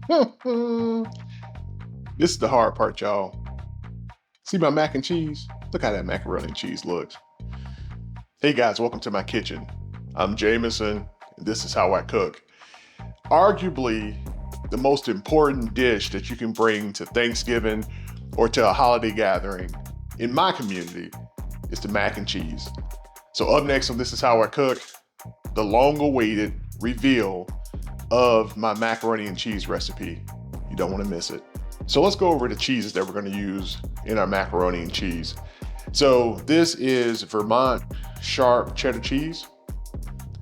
This is the hard part, y'all. See my mac and cheese? Look how that macaroni and cheese looks. Hey guys, welcome to my kitchen. I'm Jameson, and this is how I cook. Arguably, the most important dish that you can bring to Thanksgiving or to a holiday gathering in my community is the mac and cheese. So up next on This Is How I Cook, the long-awaited reveal of my macaroni and cheese recipe. You don't want to miss it. So let's go over the cheeses that we're going to use in our macaroni and cheese. So this is Vermont Sharp Cheddar cheese.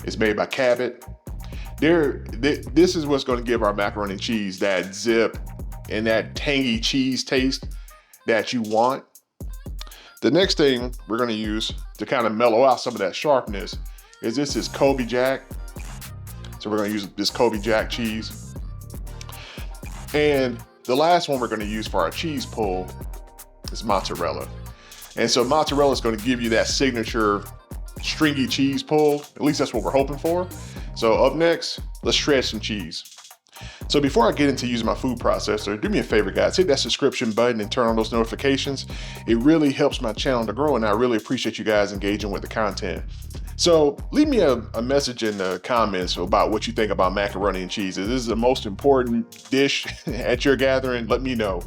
It's made by Cabot. This is what's going to give our macaroni and cheese that zip and that tangy cheese taste that you want. The next thing we're going to use to kind of mellow out some of that sharpness is this is Colby Jack. So we're going to use this Colby Jack cheese. And the last one we're going to use for our cheese pull is mozzarella. And so mozzarella is going to give you that signature stringy cheese pull. At least that's what we're hoping for. So up next, let's shred some cheese. So before I get into using my food processor, do me a favor, guys, hit that subscription button and turn on those notifications. It really helps my channel to grow, and I really appreciate you guys engaging with the content. So leave me a message in the comments about what you think about macaroni and cheese. If this is the most important dish at your gathering, let me know.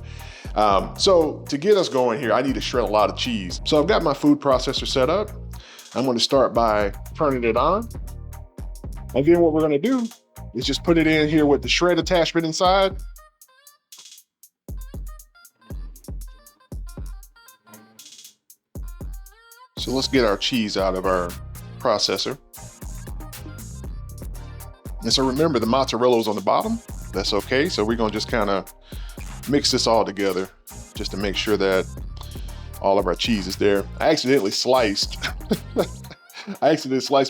So to get us going here, I need to shred a lot of cheese. So I've got my food processor set up. I'm going to start by turning it on. And then what we're going to do is just put it in here with the shred attachment inside. So let's get our cheese out of our processor. And so remember, the mozzarella is on the bottom. That's okay. So we're going to just kind of mix this all together just to make sure that all of our cheese is there. I accidentally sliced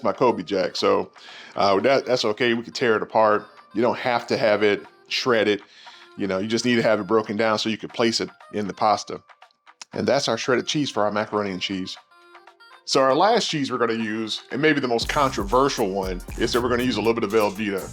my Colby Jack, so that's okay. We can tear it apart. You don't have to have it shredded. You just need to have it broken down so you can place it in the pasta. And that's our shredded cheese for our macaroni and cheese. So our last cheese we're going to use, and maybe the most controversial one, is that we're going to use a little bit of Velveeta.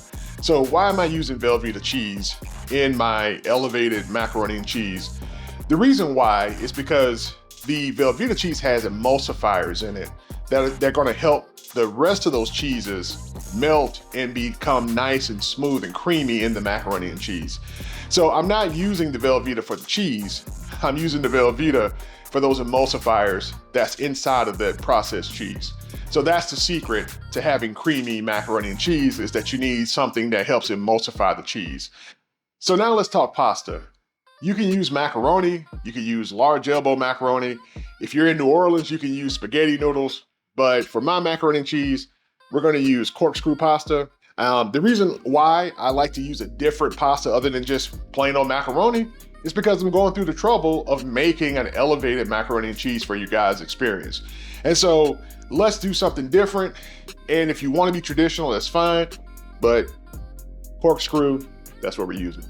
So why am I using Velveeta cheese in my elevated macaroni and cheese? The reason why is because the Velveeta cheese has emulsifiers in it they're going to help the rest of those cheeses melt and become nice and smooth and creamy in the macaroni and cheese. So I'm not using the Velveeta for the cheese. I'm using the Velveeta for those emulsifiers that's inside of the processed cheese. So that's the secret to having creamy macaroni and cheese, is that you need something that helps emulsify the cheese. So now let's talk pasta. You can use macaroni, you can use large elbow macaroni. If you're in New Orleans, you can use spaghetti noodles. But for my macaroni and cheese, we're going to use corkscrew pasta. The reason why I like to use a different pasta other than just plain old macaroni is because I'm going through the trouble of making an elevated macaroni and cheese for you guys' experience. And so let's do something different. And if you want to be traditional, that's fine. But corkscrew, that's what we're using.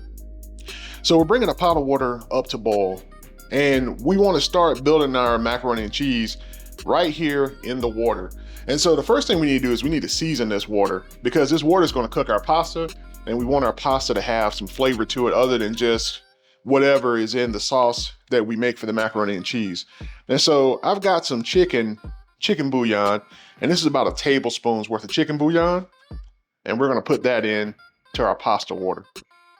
So we're bringing a pot of water up to boil. And we want to start building our macaroni and cheese right here in the water. And so the first thing we need to do is we need to season this water, because this water is going to cook our pasta, and we want our pasta to have some flavor to it other than just whatever is in the sauce that we make for the macaroni and cheese. And so I've got some chicken bouillon, and this is about a tablespoon's worth of chicken bouillon, and we're going to put that in to our pasta water.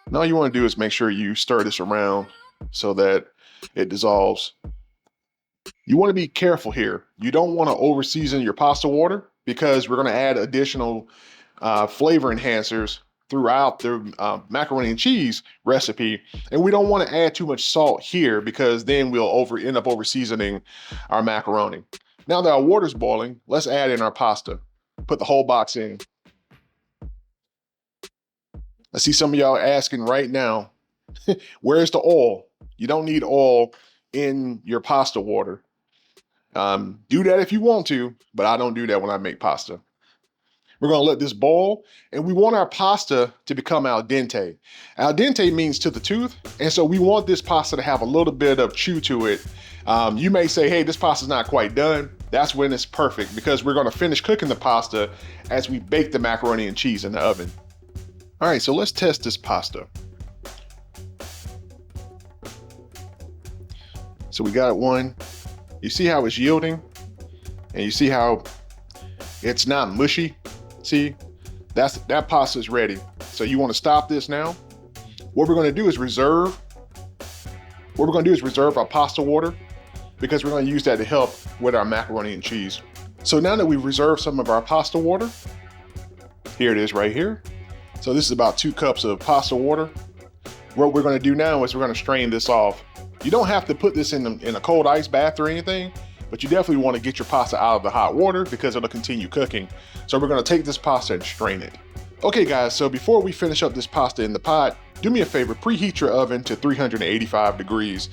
And all you want to do is make sure you stir this around so that it dissolves. You want to be careful here. You don't want to over season your pasta water, because we're going to add additional flavor enhancers throughout the macaroni and cheese recipe. And we don't want to add too much salt here, because then we'll end up over seasoning our macaroni. Now that our water's boiling, let's add in our pasta. Put the whole box in. I see some of y'all asking right now, where's the oil? You don't need oil in your pasta water. Do that if you want to, but I don't do that when I make pasta. We're going to let this boil, and we want our pasta to become al dente. Al dente means to the tooth, and so we want this pasta to have a little bit of chew to it. You may say, hey, this pasta's not quite done. That's when it's perfect, because we're going to finish cooking the pasta as we bake the macaroni and cheese in the oven. All right, so let's test this pasta. So we got one. You see how it's yielding? And you see how it's not mushy? See, that pasta is ready. So you want to stop this now. What we're going to do is reserve our pasta water, because we're going to use that to help with our macaroni and cheese. So now that we've reserved some of our pasta water, here it is right here. So this is about 2 cups of pasta water. What we're going to do now is we're going to strain this off. You don't have to put this in a cold ice bath or anything, but you definitely want to get your pasta out of the hot water because it'll continue cooking. So we're going to take this pasta and strain it. Okay guys, so before we finish up this pasta in the pot, do me a favor, preheat your oven to 385 degrees.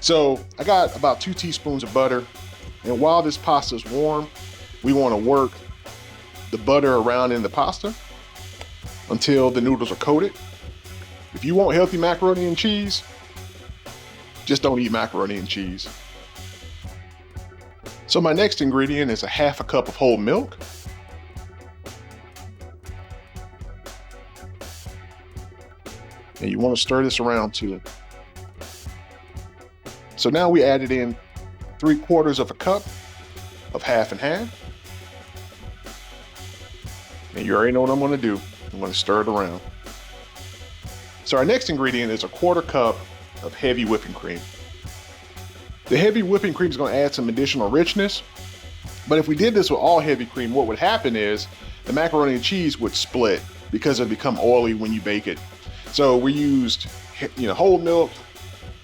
So I got about 2 teaspoons of butter, and while this pasta is warm, we want to work the butter around in the pasta until the noodles are coated. If you want healthy macaroni and cheese, just don't eat macaroni and cheese. So my next ingredient is a half a cup of whole milk. And you want to stir this around too. So now we added in 3/4 of a cup of half and half. And you already know what I'm going to do. I'm going to stir it around. So our next ingredient is a 1/4 cup of heavy whipping cream. The heavy whipping cream is going to add some additional richness. But if we did this with all heavy cream, what would happen is the macaroni and cheese would split because it would become oily when you bake it. So we used, whole milk,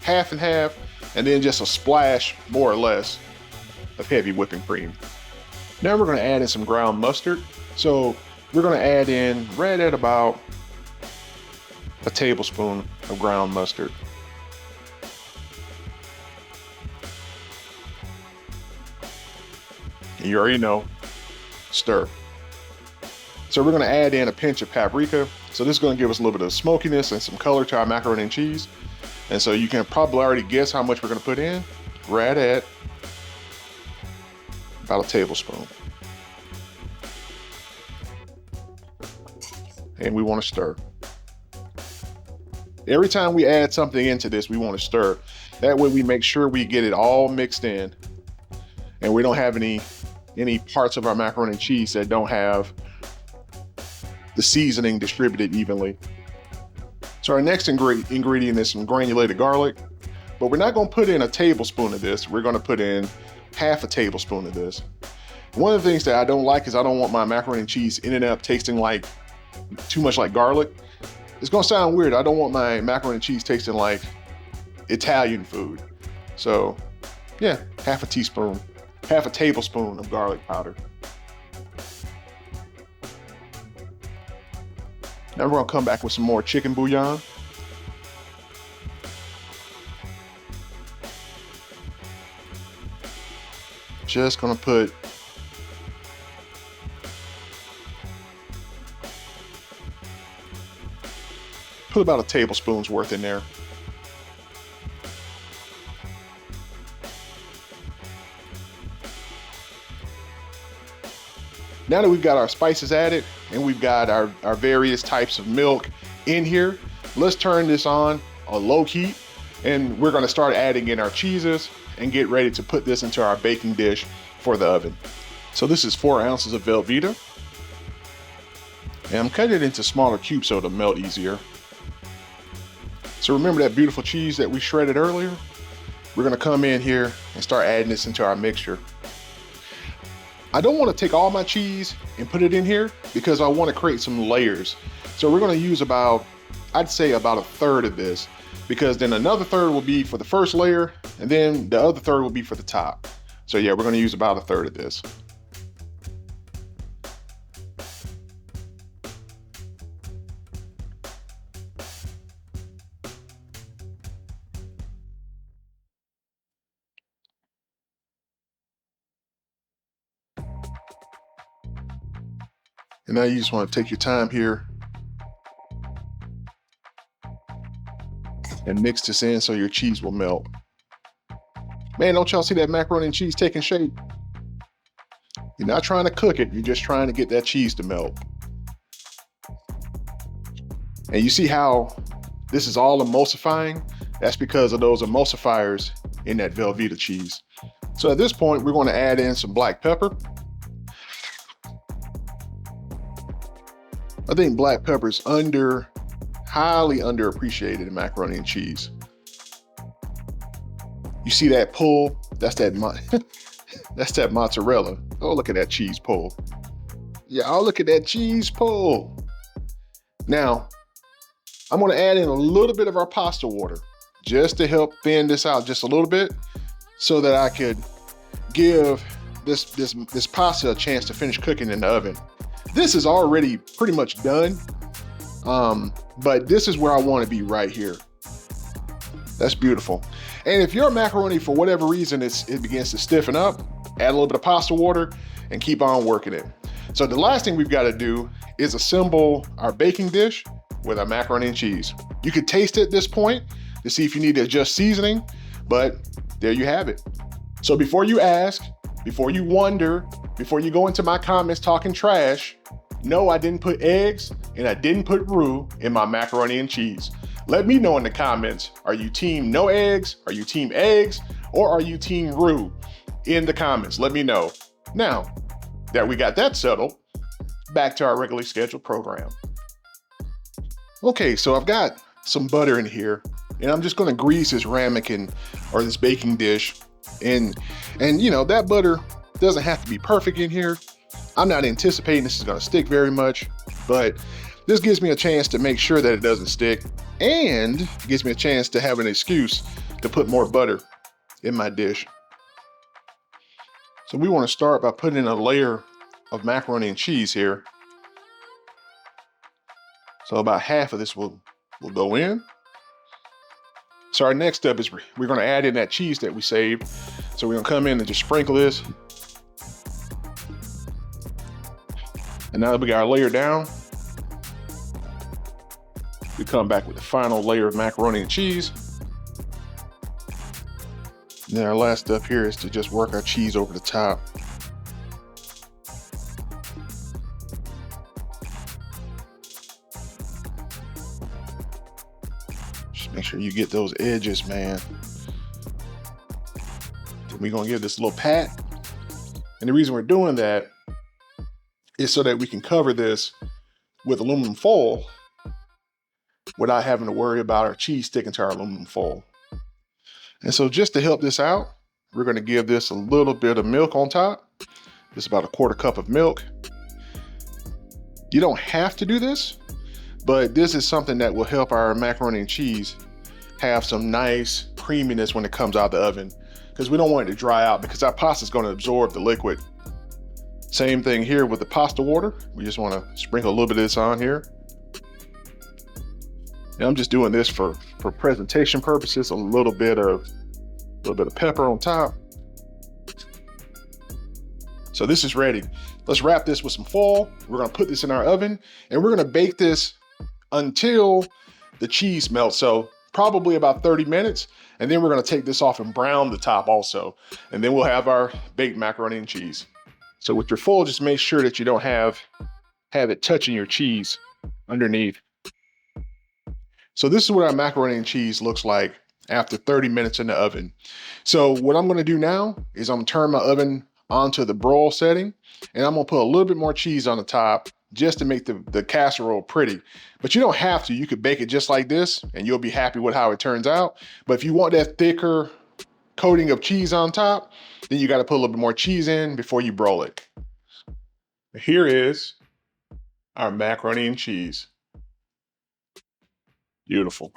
half and half, and then just a splash, more or less, of heavy whipping cream. Now we're going to add in some ground mustard. So we're going to add in right at about a tablespoon of ground mustard. And you already know, stir. So we're going to add in a pinch of paprika. So this is going to give us a little bit of smokiness and some color to our macaroni and cheese. And so you can probably already guess how much we're going to put in. Right at about a tablespoon. And we want to stir. Every time we add something into this, we want to stir. That way we make sure we get it all mixed in, and we don't have any parts of our macaroni and cheese that don't have the seasoning distributed evenly. So our next ingredient is some granulated garlic, but we're not going to put in a tablespoon of this. We're going to put in half a tablespoon of this. One of the things that I don't like is I don't want my macaroni and cheese ending up tasting like too much like garlic. It's going to sound weird. I don't want my macaroni and cheese tasting like Italian food. So yeah, half a tablespoon of garlic powder. Now we're going to come back with some more chicken bouillon. Just going to put about a tablespoon's worth in there. Now that we've got our spices added and we've got our various types of milk in here, let's turn this on a low heat, and we're going to start adding in our cheeses and get ready to put this into our baking dish for the oven. So this is 4 ounces of Velveeta, and I'm cutting it into smaller cubes so it'll melt easier. So remember that beautiful cheese that we shredded earlier? We're going to come in here and start adding this into our mixture. I don't want to take all my cheese and put it in here because I want to create some layers. So we're going to use I'd say about 1/3 of this, because then another 1/3 will be for the first layer, and then the other 1/3 will be for the top. So yeah, we're going to use about 1/3 of this. And now you just want to take your time here and mix this in so your cheese will melt. Man, don't y'all see that macaroni and cheese taking shape? You're not trying to cook it, you're just trying to get that cheese to melt. And you see how this is all emulsifying? That's because of those emulsifiers in that Velveeta cheese. So at this point, we're going to add in some black pepper. I think black pepper is highly underappreciated in macaroni and cheese. You see that pull? That's that mozzarella. Oh, look at that cheese pull. Yeah, oh, look at that cheese pull. Now, I'm gonna add in a little bit of our pasta water just to help thin this out just a little bit so that I could give this pasta a chance to finish cooking in the oven. This is already pretty much done, but this is where I want to be right here. That's beautiful. And if your macaroni, for whatever reason, it begins to stiffen up, add a little bit of pasta water and keep on working it. So the last thing we've got to do is assemble our baking dish with our macaroni and cheese. You could taste it at this point to see if you need to adjust seasoning, but there you have it. So before you ask, before you wonder, before you go into my comments talking trash, no, I didn't put eggs and I didn't put roux in my macaroni and cheese. Let me know in the comments, are you team no eggs? Are you team eggs? Or are you team roux? In the comments, let me know. Now that we got that settled, back to our regularly scheduled program. Okay, so I've got some butter in here and I'm just gonna grease this ramekin or this baking dish. And you know, that butter doesn't have to be perfect in here. I'm not anticipating this is gonna stick very much, but this gives me a chance to make sure that it doesn't stick, and it gives me a chance to have an excuse to put more butter in my dish. So we wanna start by putting in a layer of macaroni and cheese here. So about half of this will go in. So our next step is we're gonna add in that cheese that we saved. So we're gonna come in and just sprinkle this. And now that we got our layer down, we come back with the final layer of macaroni and cheese. And then our last step here is to just work our cheese over the top. Just make sure you get those edges, man. Then we're gonna give this a little pat. And the reason we're doing that is so that we can cover this with aluminum foil without having to worry about our cheese sticking to our aluminum foil. And so just to help this out, we're gonna give this a little bit of milk on top. Just about a 1/4 cup of milk. You don't have to do this, but this is something that will help our macaroni and cheese have some nice creaminess when it comes out of the oven, because we don't want it to dry out because our pasta is gonna absorb the liquid. Same thing here with the pasta water. We just want to sprinkle a little bit of this on here. And I'm just doing this for presentation purposes, a little bit of pepper on top. So this is ready. Let's wrap this with some foil. We're gonna put this in our oven and we're gonna bake this until the cheese melts. So probably about 30 minutes. And then we're gonna take this off and brown the top also. And then we'll have our baked macaroni and cheese. So with your foil, just make sure that you don't have it touching your cheese underneath. So this is what our macaroni and cheese looks like after 30 minutes in the oven. So what I'm gonna do now is I'm gonna turn my oven onto the broil setting and I'm gonna put a little bit more cheese on the top just to make the casserole pretty. But you don't have to, you could bake it just like this and you'll be happy with how it turns out. But if you want that thicker coating of cheese on top, then you got to put a little bit more cheese in before you broil it. Here is our macaroni and cheese. Beautiful.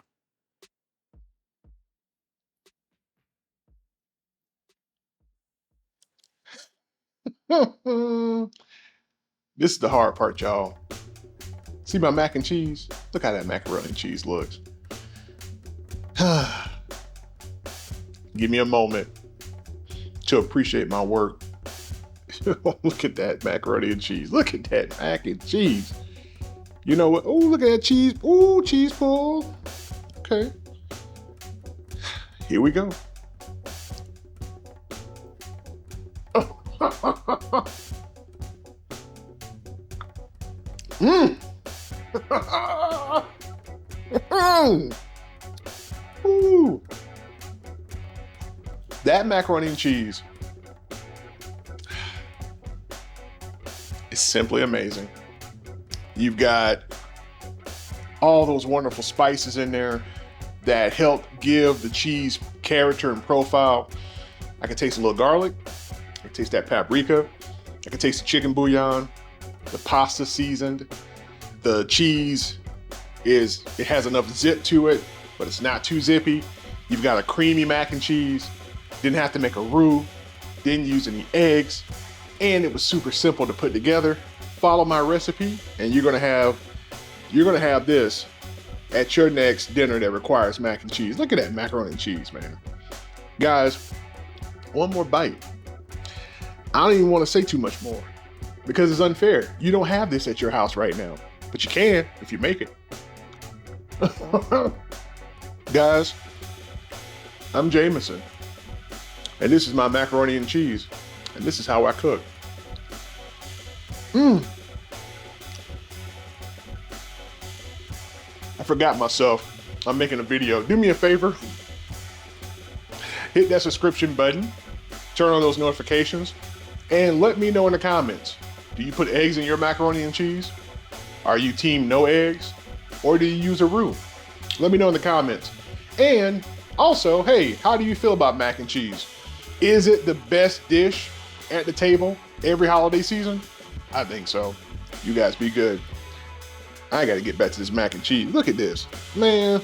This is the hard part, y'all. See my mac and cheese? Look how that macaroni and cheese looks. Give me a moment to appreciate my work. Look at that macaroni and cheese. Look at that mac and cheese. You know what? Oh, look at that cheese. Oh, cheese pull. Okay. Here we go. Mmm. Ooh. That macaroni and cheese is simply amazing. You've got all those wonderful spices in there that help give the cheese character and profile. I can taste a little garlic. I can taste that paprika. I can taste the chicken bouillon, the pasta seasoned. The cheese it has enough zip to it, but it's not too zippy. You've got a creamy mac and cheese. Didn't have to make a roux. Didn't use any eggs. And it was super simple to put together. Follow my recipe and you're gonna have this at your next dinner that requires mac and cheese. Look at that macaroni and cheese, man. Guys, one more bite. I don't even want to say too much more because it's unfair. You don't have this at your house right now, but you can if you make it. Guys, I'm Jameson, and this is my macaroni and cheese, and this is how I cook. I forgot myself. I'm making a video. Do me a favor. Hit that subscription button. Turn on those notifications. And let me know in the comments. Do you put eggs in your macaroni and cheese? Are you team no eggs? Or do you use a roux? Let me know in the comments. And also, hey, how do you feel about mac and cheese? Is it the best dish at the table every holiday season? I think so. You guys be good. I gotta get back to this mac and cheese. Look at this, man.